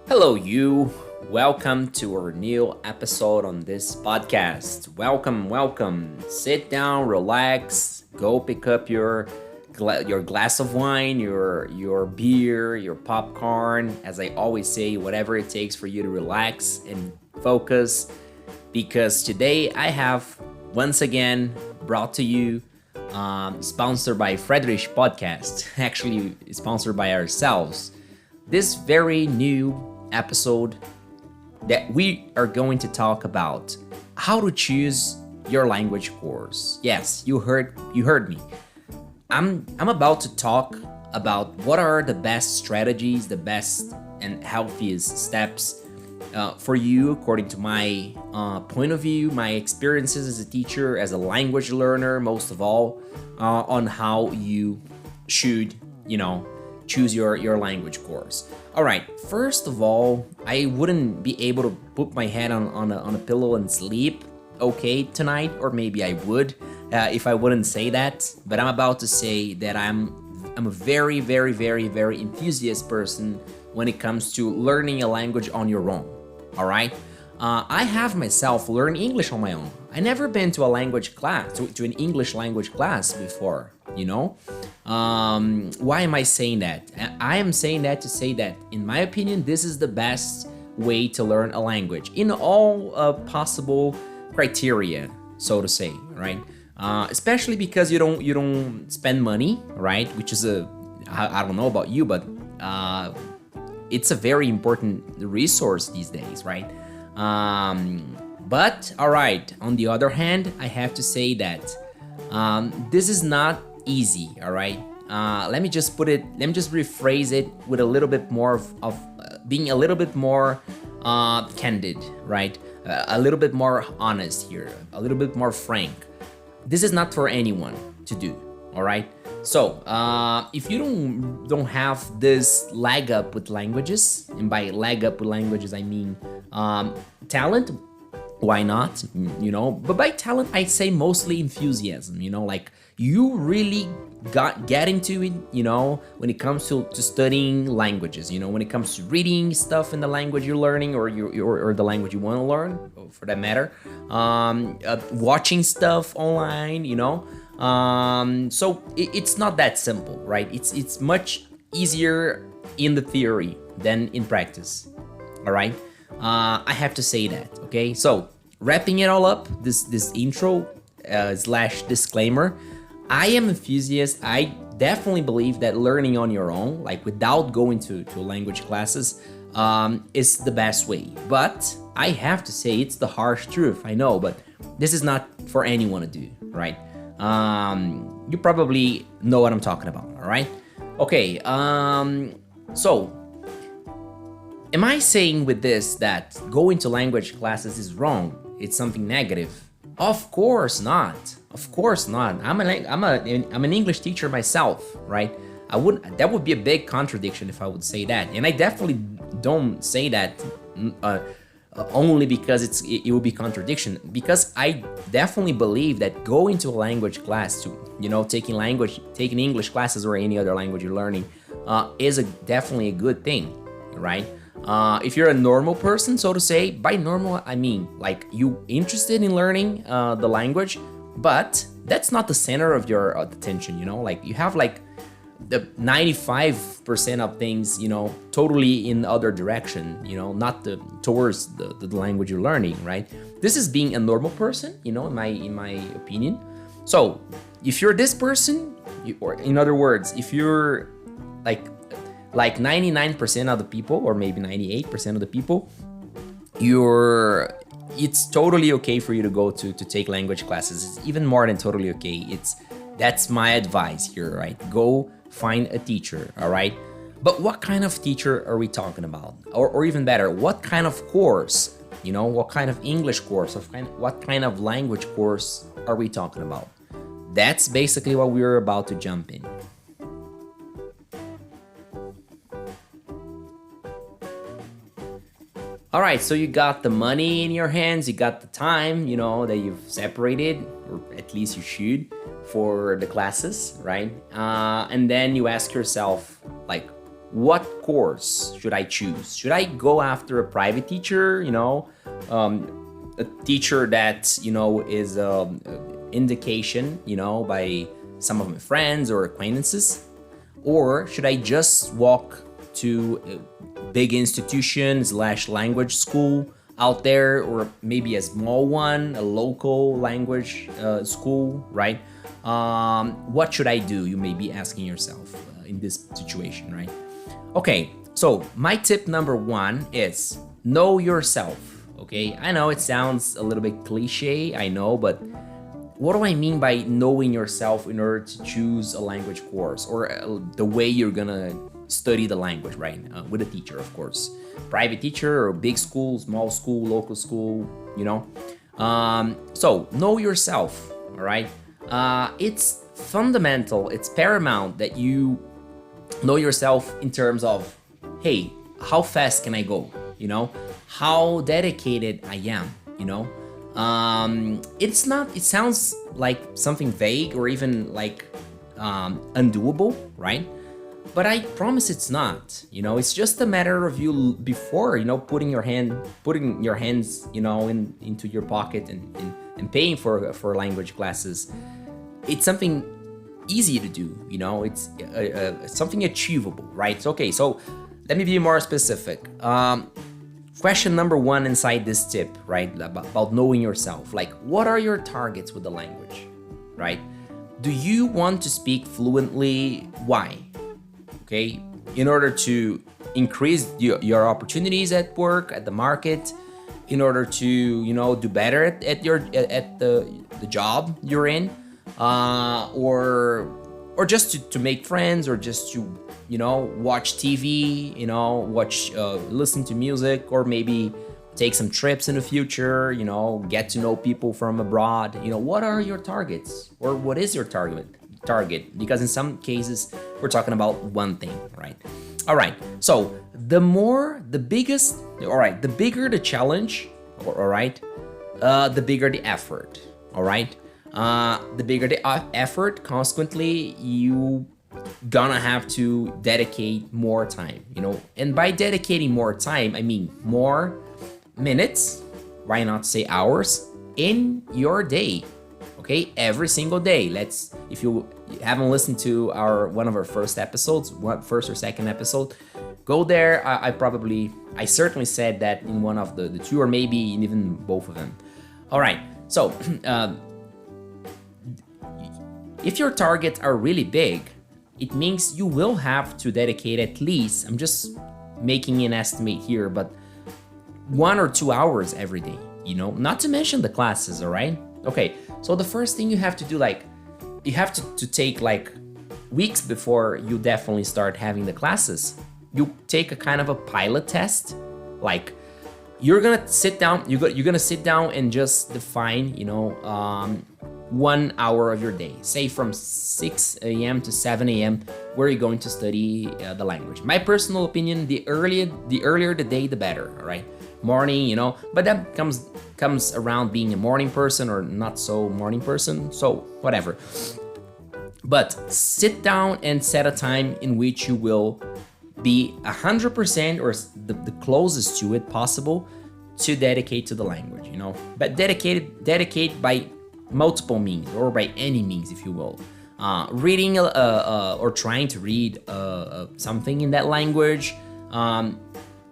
Hello, you. Welcome to our new episode on this podcast. Welcome. Sit down, relax, go pick up your glass of wine, your beer, your popcorn. As I always say, whatever it takes for you to relax and focus. Because today I have once again brought to you, sponsored by Friedrich Podcast. Actually, sponsored by ourselves. This very new episode that we are going to talk about how to choose your language course. Yes, you heard me. I'm about to talk about what are the best strategies, the best and healthiest steps for you according to my point of view, my experiences as a teacher, as a language learner, most of all, on how you should, choose your language course. All right, first of all, I wouldn't be able to put my head on a pillow and sleep okay tonight, or maybe I would if I wouldn't say that, but I'm about to say that I'm a very, very, very, very enthusiast person when it comes to learning a language on your own. All right, I have myself learned English on my own. I never been to a language class, to an English language class before, Why am I saying that? I am saying that to say that, in my opinion, this is the best way to learn a language in all possible criteria, so to say, right? Especially because you don't spend money, right? Which is I don't know about you, but it's a very important resource these days, right? But all right, on the other hand, I have to say that this is not easy, all right? Let me just rephrase it with a little bit more of being a little bit more candid, right? A little bit more honest here, a little bit more frank. This is not for anyone to do, all right? So if you don't have this leg up with languages, and by leg up with languages I mean talent, why not? But by talent I say mostly enthusiasm. Like you really get into it, when it comes to studying languages, when it comes to reading stuff in the language you're learning, or the language you want to learn, for that matter, watching stuff online, so it's not that simple, right? It's much easier in the theory than in practice. All right, I have to say that. Okay, so wrapping it all up, this intro slash disclaimer, I am enthusiast. I definitely believe that learning on your own, like without going to language classes, is the best way. But I have to say, it's the harsh truth, I know, but this is not for anyone to do, right? You probably know what I'm talking about, all right? Okay, so am I saying with this that going to language classes is wrong? It's something negative? Of course not. Of course not. I'm an English teacher myself, right? That would be a big contradiction if I would say that. And I definitely don't say that only because it would be contradiction, because I definitely believe that going to a language class, to taking English classes or any other language you're learning, is definitely a good thing, right? If you're a normal person, so to say, by normal I mean like you interested in learning the language, but that's not the center of your attention, like you have like the 95% of things, totally in the other direction, not towards the language you're learning, right? This is being a normal person, in my opinion. So if you're this person, or in other words, if you're like 99% of the people, or maybe 98% of the people, it's totally okay for you to go to take language classes. It's even more than totally okay. That's my advice here, right? Go find a teacher, all right? But what kind of teacher are we talking about? Or even better, what kind of course? What kind of English course? What kind of language course are we talking about? That's basically what we're about to jump in. All right, so you got the money in your hands, you got the time, that you've separated, or at least you should, for the classes, right? And then you ask yourself, like, what course should I choose? Should I go after a private teacher, a teacher that, is indication, by some of my friends or acquaintances? Or should I just walk to a big institution / language school out there, or maybe a small one, a local language school, right? What should I do? You may be asking yourself in this situation, right? Okay, so my tip number one is know yourself. Okay, I know it sounds a little bit cliche, I know, but what do I mean by knowing yourself in order to choose a language course, or the way you're gonna study the language, right? With a teacher, of course. Private teacher or big school, small school, local school, So know yourself, all right? It's fundamental, it's paramount that you know yourself in terms of, hey, how fast can I go? How dedicated I am, it sounds like something vague or even like undoable, right? But I promise it's not. It's just a matter of you before, putting your hands, into your pocket and paying for language classes. It's something easy to do, it's something achievable, right? Okay, so let me be more specific. Question number one inside this tip, right, about knowing yourself, like, what are your targets with the language, right? Do you want to speak fluently? Why? Okay, in order to increase your opportunities at work, at the market, in order to do better at the job you're in, or just to make friends, or just to watch TV, listen to music, or maybe take some trips in the future, get to know people from abroad. What are your targets, or what is your target? Because in some cases we're talking about one thing, right? All right, so the bigger the challenge, all right, the bigger the effort, all right? The bigger the effort, consequently, you gonna have to dedicate more time, and by dedicating more time, I mean more minutes, why not say hours, in your day. Okay, every single day. If you haven't listened to one of our first or second episode, go there. I certainly said that in one of the two, or maybe even both of them. All right, so if your targets are really big, it means you will have to dedicate at least, I'm just making an estimate here, but 1 or 2 hours every day, not to mention the classes, all right? Okay, so the first thing you have to do, you have to take weeks before you definitely start having the classes. You take a kind of a pilot test, you're gonna sit down, you're gonna sit down and just define, 1 hour of your day, say from 6 a.m. to 7 a.m. where you're going to study the language. My personal opinion, the earlier the day, the better, all right? Morning, but that comes around being a morning person or not so morning person, so whatever. But sit down and set a time in which you will be 100% or the closest to it possible to dedicate to the language, but dedicate by multiple means, or by any means, if you will. Reading or trying to read something in that language,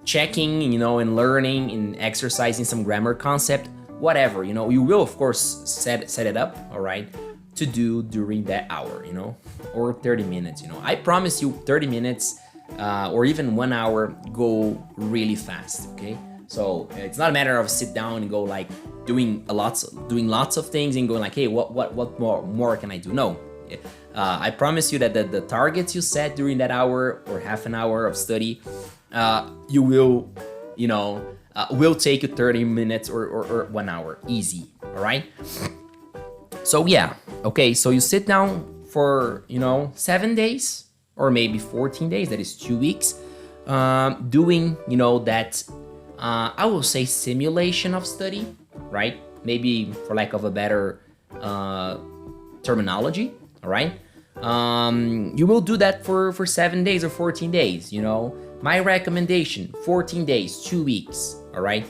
checking, and learning and exercising some grammar concept, whatever, you will of course set it up, all right, to do during that hour, or 30 minutes, I promise you 30 minutes or even 1 hour go really fast, okay? So it's not a matter of sit down and go doing lots of things and going hey, what more can I do? No, I promise you that the targets you set during that hour or half an hour of study, you will take you 30 minutes or 1 hour, easy, all right? So yeah, okay, so you sit down for 7 days or maybe 14 days, that is 2 weeks, doing that I will say simulation of study, right? Maybe for lack of a better terminology, all right? You will do that for 7 days or 14 days, you know. My recommendation, 14 days, 2 weeks, all right?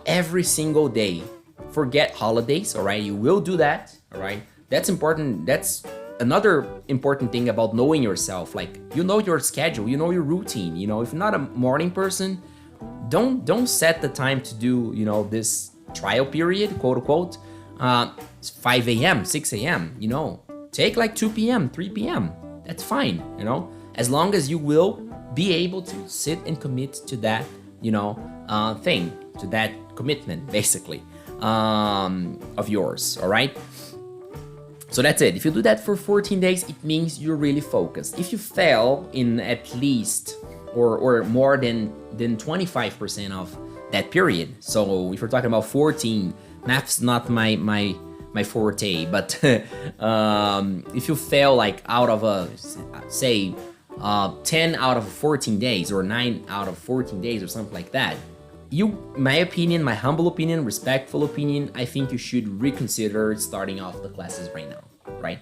Every single day. Forget holidays, all right? You will do that, all right? That's important. That's another important thing about knowing yourself. Like, you know your schedule, you know your routine, you know. If you're not a morning person, don't set the time to do, you know, this trial period, quote unquote, 5 a.m., 6 a.m., you know. Take like 2 p.m., 3 p.m. That's fine, you know, as long as you will be able to sit and commit to that, you know, thing, to that commitment, basically, of yours, all right? So that's it. If you do that for 14 days, it means you're really focused. If you fail in at least or more than 25% of that period, so if we're talking about 14, math's not my forte, but if you fail like out of say 10 out of 14 days or 9 out of 14 days or something like that, my opinion, my humble opinion, respectful opinion, I think you should reconsider starting off the classes right now, right?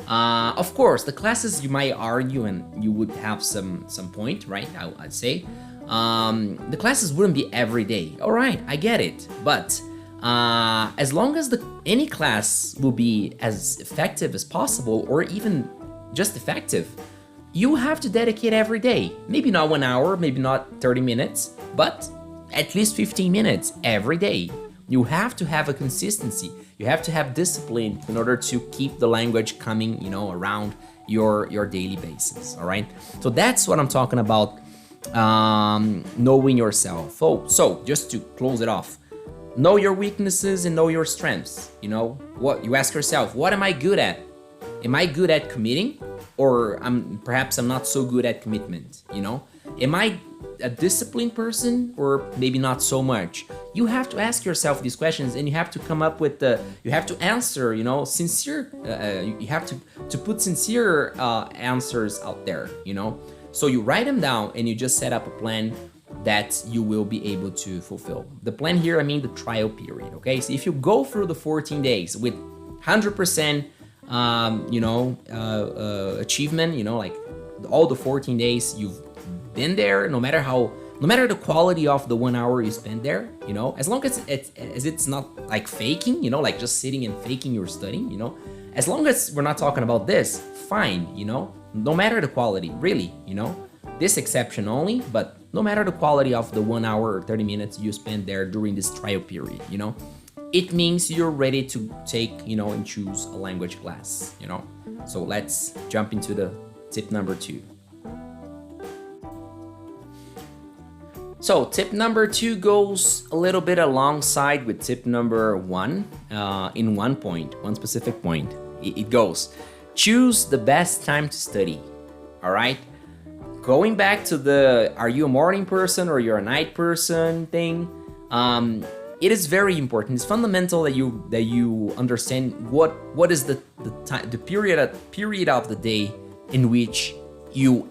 Of course, the classes you might argue and you would have some point, right? I'd say the classes wouldn't be every day. All right, I get it, but as long as any class will be as effective as possible, or even just effective, you have to dedicate every day. Maybe not 1 hour, maybe not 30 minutes, but at least 15 minutes every day. You have to have a consistency. You have to have discipline in order to keep the language coming, you know, around your daily basis. All right. So that's what I'm talking about. Knowing yourself. Oh, so just to close it off. Know your weaknesses and know your strengths. You know, what you ask yourself, what am I good at? Am I good at committing? Or perhaps I'm not so good at commitment, you know? Am I a disciplined person, or maybe not so much? You have to ask yourself these questions, and you have to come up with you have to answer, you know, sincere, you have to put sincere answers out there, you know? So you write them down and you just set up a plan that you will be able to fulfill. The plan here, I mean the trial period, okay? So if you go through the 14 days with 100%, you know, achievement, you know, like all the 14 days you've been there, no matter the quality of the 1 hour you spend there, you know, as long as it's not like faking, you know, like just sitting and faking your studying, you know, as long as we're not talking about this, fine, you know, no matter the quality, really, you know, this exception only, but no matter the quality of the 1 hour or 30 minutes you spend there during this trial period, you know, it means you're ready to take, you know, and choose a language class, you know. So let's jump into the tip number 2. So tip number 2 goes a little bit alongside with tip number 1 in one specific point. It goes, choose the best time to study, all right? Going back to the are you a morning person or you're a night person thing, it is very important. It's fundamental that you understand what is the time, the period of the day in which you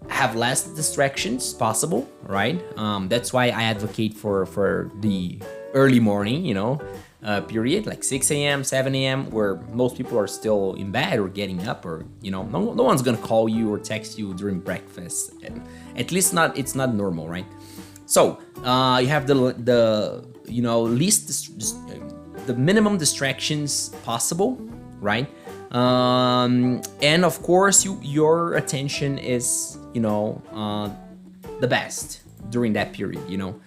have less distractions possible, right? That's why I advocate for the early morning, you know, period, like 6 a.m., 7 a.m., where most people are still in bed or getting up, or, you know, no one's gonna call you or text you during breakfast. At least it's not normal, right? So you have the you know, the minimum distractions possible, right? And of course, your attention is, you know, the best during that period, you know.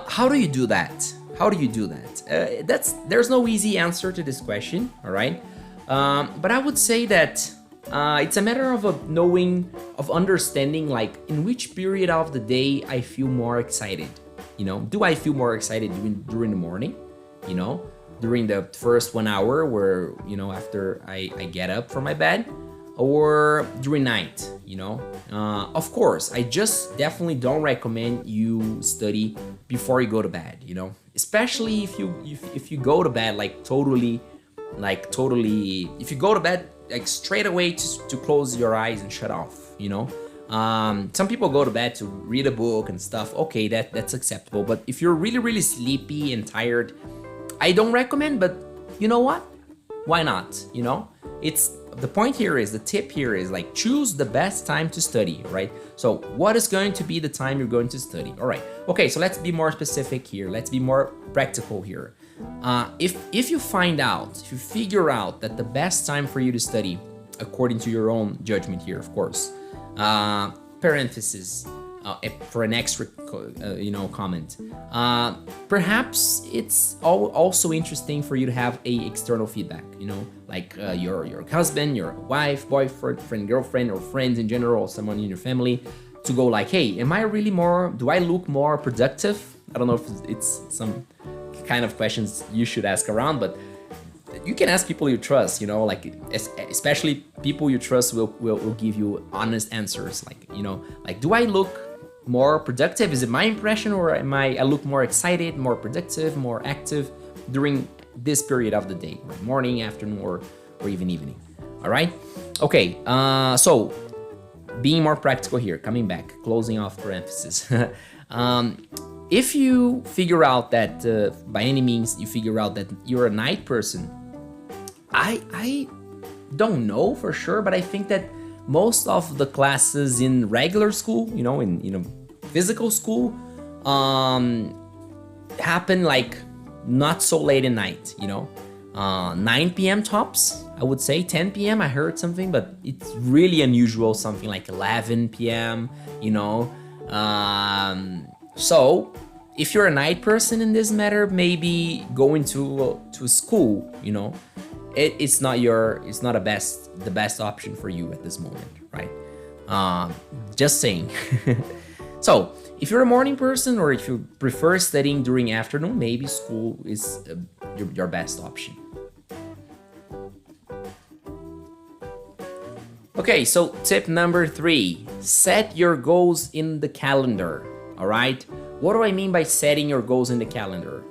How do you do that? There's no easy answer to this question, all right? But I would say that it's a matter of understanding, like, in which period of the day I feel more excited. You know, do I feel more excited during the morning? You know, during the first 1 hour where, you know, after I get up from my bed, or during night, you know? Of course, I just definitely don't recommend you study before you go to bed, you know? Especially if you go to bed like totally, if you go to bed like straight away to close your eyes and shut off, you know? Some people go to bed to read a book and stuff. Okay, that's acceptable. But if you're really, really sleepy and tired, I don't recommend, but you know what? Why not? You know, it's the point here is, the tip here is like, choose the best time to study, right? So what is going to be the time you're going to study? All right. Okay, so let's be more specific here. Let's be more practical here. If you find out, if you figure out that the best time for you to study, according to your own judgment here, of course, parenthesis, for an extra, comment. Perhaps it's also interesting for you to have a external feedback, like your husband, your wife, boyfriend, girlfriend, or friends in general, or someone in your family, to go like, hey, do I look more productive? I don't know if it's some kind of questions you should ask around, but you can ask people you trust, like especially people you trust will give you honest answers. Like, do I look more productive? Is it my impression, or I look more excited, more productive, more active during this period of the day, right? Morning, afternoon, or even evening? All right. Okay. So being more practical here, coming back, closing off parenthesis. If you figure out that by any means you figure out that you're a night person, I don't know for sure, but I think that most of the classes in regular school, in physical school, happen like not so late at night, 9 p.m. tops, I would say 10 p.m. I heard something, but it's really unusual, something like 11 p.m., so if you're a night person in this matter, maybe going to school, it's not the best option for you at this moment, right? Just saying. So if you're a morning person, or if you prefer studying during afternoon, maybe school is your best option. Okay, so tip number 3, set your goals in the calendar. All right, what do I mean by setting your goals in the calendar?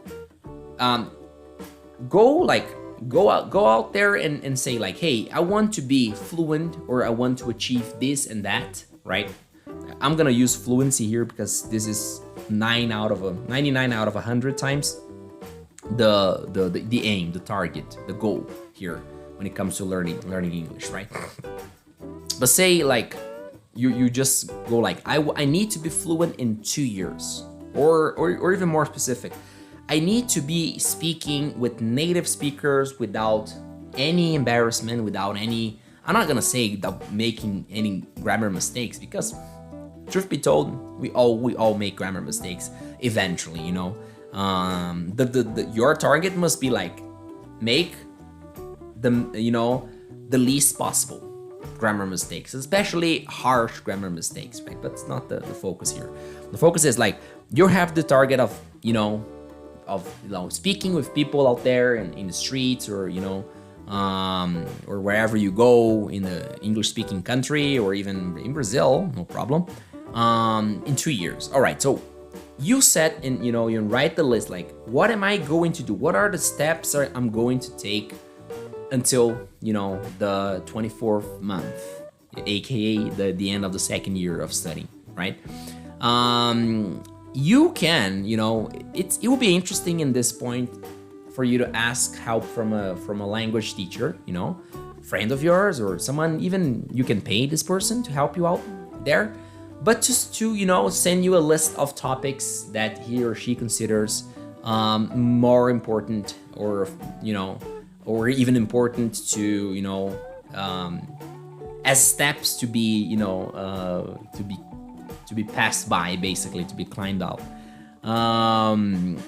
Go out there and say like, hey, I want to be fluent, or I want to achieve this and that, right? I'm gonna use fluency here because this is 99 out of 100 times the aim, the target, the goal here when it comes to learning English, right? But say like you just go like, I need to be fluent in 2 years, or even more specific, I need to be speaking with native speakers without any embarrassment, I'm not gonna say without making any grammar mistakes, because truth be told, we all make grammar mistakes eventually, your target must be like, make the least possible grammar mistakes, especially harsh grammar mistakes, right? But it's not the focus here. The focus is like, you have the target of speaking with people out there in the streets, or or wherever you go in the English-speaking country, or even in Brazil, no problem, in 2 years. All right, so you set and you write the list, like, what am I going to do? What are the steps I'm going to take until the 24th month, aka the end of the second year of studying, right? You can, it will be interesting in this point for you to ask help from a language teacher, friend of yours, or someone, even you can pay this person to help you out there, but just to send you a list of topics that he or she considers more important, or even important to as steps to be to be passed by, basically, to be climbed out. And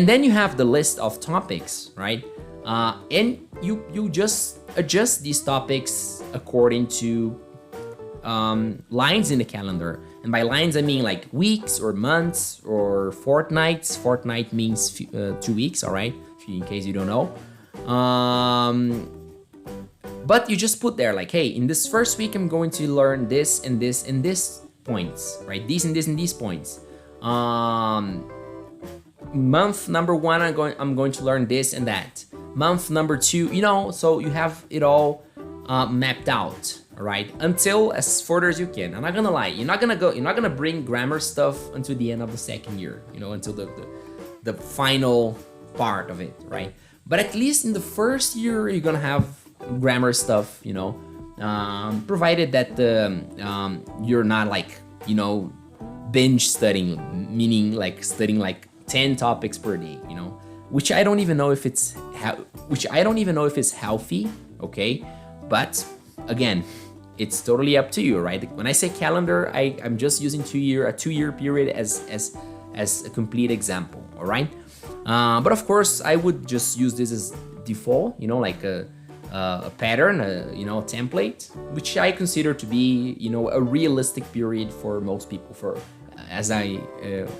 then you have the list of topics, right? And you just adjust these topics according to lines in the calendar. And by lines, I mean like weeks or months or fortnights. Fortnight means 2 weeks, all right? In case you don't know. But you just put there like, hey, in this first week, I'm going to learn this and this and this points, right? These and this and these points. Month number 1, I'm going to learn this and that. Month number 2, so you have it all mapped out, all right? Until as further as you can. I'm not gonna lie, you're not gonna bring grammar stuff until the end of the second year, until the final part of it, right? But at least in the first year, you're gonna have grammar stuff, you know, provided that you're not like, you know, binge studying, meaning like studying like 10 topics per day, you know, which I don't even know if it's healthy, okay? But again, it's totally up to you, right? When I say calendar, I'm just using a 2-year period as a complete example, all right? But of course, I would just use this as default, you know, like a pattern, you know, a template, which I consider to be, you know, a realistic period for most people, for, as I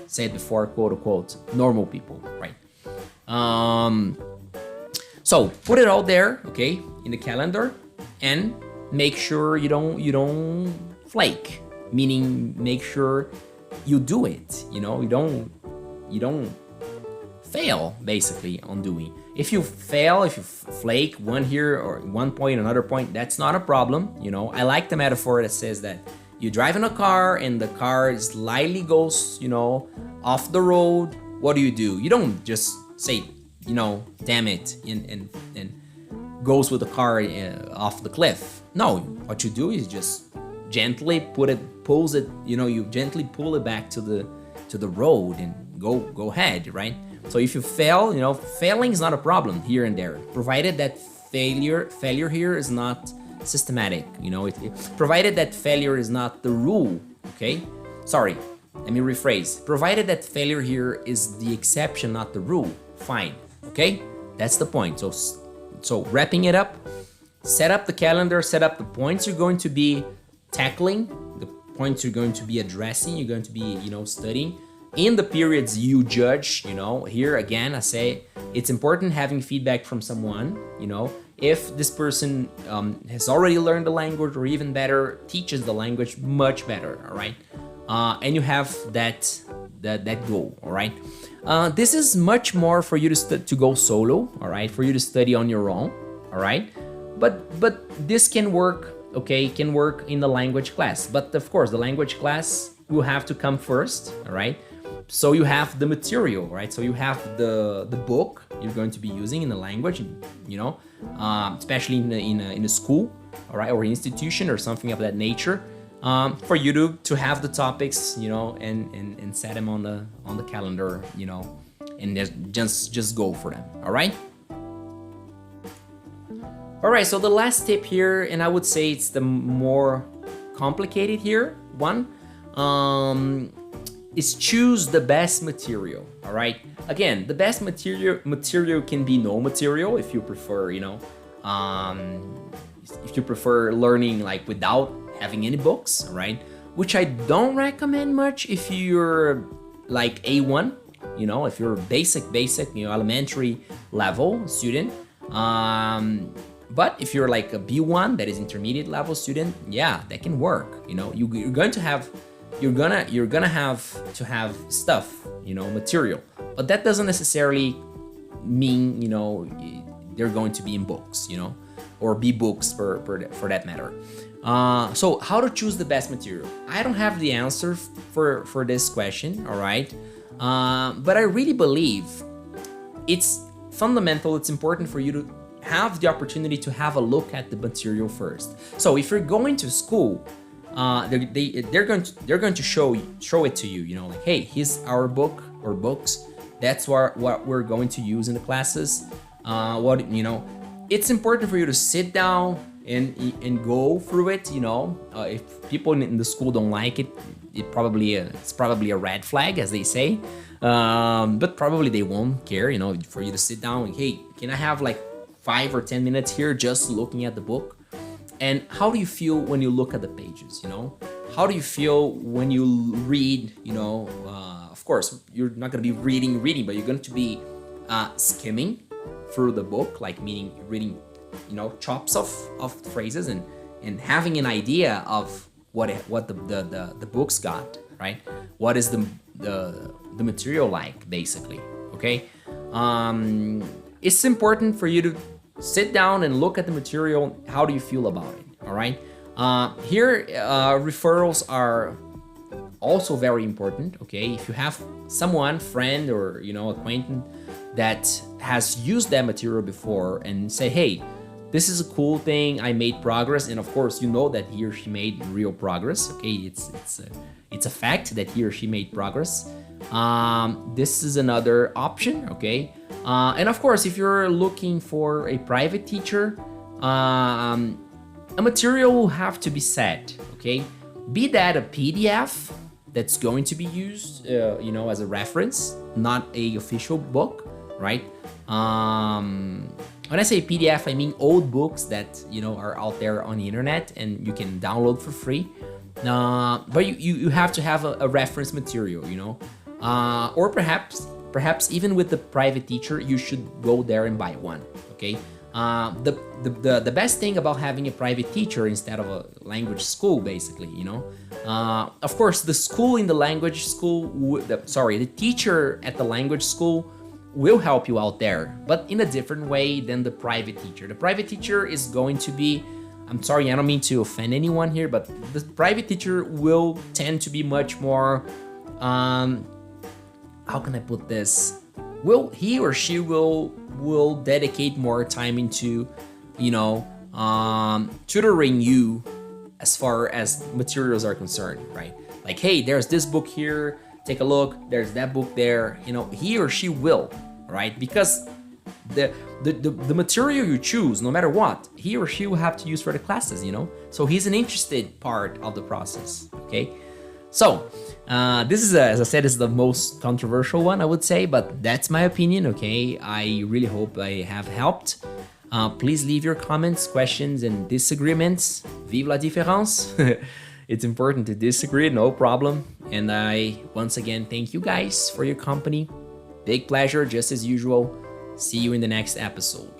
said before, quote unquote, normal people, right? So put it all there, okay, in the calendar, and make sure you don't flake, meaning make sure you do it, you know, you don't fail basically on doing. If you fail, if you flake one here or one point, another point, that's not a problem, you know. I like the metaphor that says that you drive in a car and the car slightly goes, you know, off the road. What do? You don't just say, you know, damn it, and goes with the car off the cliff. No, what you do is just gently pulls it, you know, you gently pull it back to the road and go ahead, right? So if you fail, you know, failing is not a problem here and there, provided that failure here is not systematic, you know, provided that failure is not the rule, okay? Sorry, let me rephrase. Provided that failure here is the exception, not the rule, fine, okay? That's the point. So wrapping it up, set up the calendar, set up the points you're going to be tackling, the points you're going to be addressing, you're going to be, you know, studying in the periods you judge, you know. Here again, I say it's important having feedback from someone, you know, if this person has already learned the language, or even better, teaches the language much better, all right? And you have that goal, all right? This is much more for you to go solo, all right? For you to study on your own, all right? But this can work, okay? It can work in the language class. But of course, the language class will have to come first, all right? So you have the material, right? So you have the book you're going to be using in the language, you know, especially in a school, all right, or institution or something of that nature, for you to have the topics, you know, and set them on the calendar, you know, and just go for them, all right? All right, so the last tip here, and I would say it's the more complicated here one, is choose the best material, all right? Again, the best material can be no material if you prefer, you know, if you prefer learning like without having any books, all right? Which I don't recommend much if you're like A1, you know, if you're basic, you know, elementary level student. But if you're like a B1, that is intermediate level student, yeah, that can work. You know, you're gonna have to have stuff, you know, material, but that doesn't necessarily mean, you know, they're going to be in books, you know, or be books for that matter. So how to choose the best material? I don't have the answer for this question, all right? But I really believe it's fundamental, it's important for you to have the opportunity to have a look at the material first. So if you're going to school, they're going to show it to you, you know, like, hey, here's our book or books. That's what we're going to use in the classes. What, you know, it's important for you to sit down and go through it, you know. If people in the school don't like it, it's probably a red flag, as they say. But probably they won't care, you know, for you to sit down and, hey, can I have like 5 or 10 minutes here just looking at the book? And how do you feel when you look at the pages, you know? How do you feel when you read, you know? Of course, you're not gonna be reading, but you're going to be skimming through the book, like meaning reading, you know, chops of phrases and having an idea of what the book's got, right? What is the material like, basically, okay? It's important for you to sit down and look at the material. How do you feel about it, all right? Here, referrals are also very important, okay? If you have someone, friend or, you know, acquaintance that has used that material before and say, hey, this is a cool thing. I made progress, and of course, you know that he or she made real progress. Okay, it's a fact that he or she made progress. This is another option. Okay, and of course, if you're looking for a private teacher, a material will have to be set. Okay, be that a PDF that's going to be used, as a reference, not a official book, right? When I say PDF, I mean old books that are out there on the internet and you can download for free. But you have to have a reference material, or perhaps even with the private teacher, you should go there and buy one. Okay. The best thing about having a private teacher instead of a language school, basically, of course, the school in the language school, the teacher at the language school will help you out there, but in a different way than the private teacher. The private teacher is going to be, I'm sorry, I don't mean to offend anyone here, but the private teacher will tend to be much more, how can I put this? He or she will dedicate more time into, tutoring you as far as materials are concerned, right? Like, hey, there's this book here, take a look, there's that book there, he or she will, right? Because the material you choose, no matter what, he or she will have to use for the classes, so he's an interested part of the process. Okay, so this is, as I said, is the most controversial one, I would say, but that's my opinion. Okay, I really hope I have helped. Please leave your comments, questions, and disagreements. Vive la différence. It's important to disagree, no problem. And I, once again, thank you guys for your company. Big pleasure, just as usual. See you in the next episode.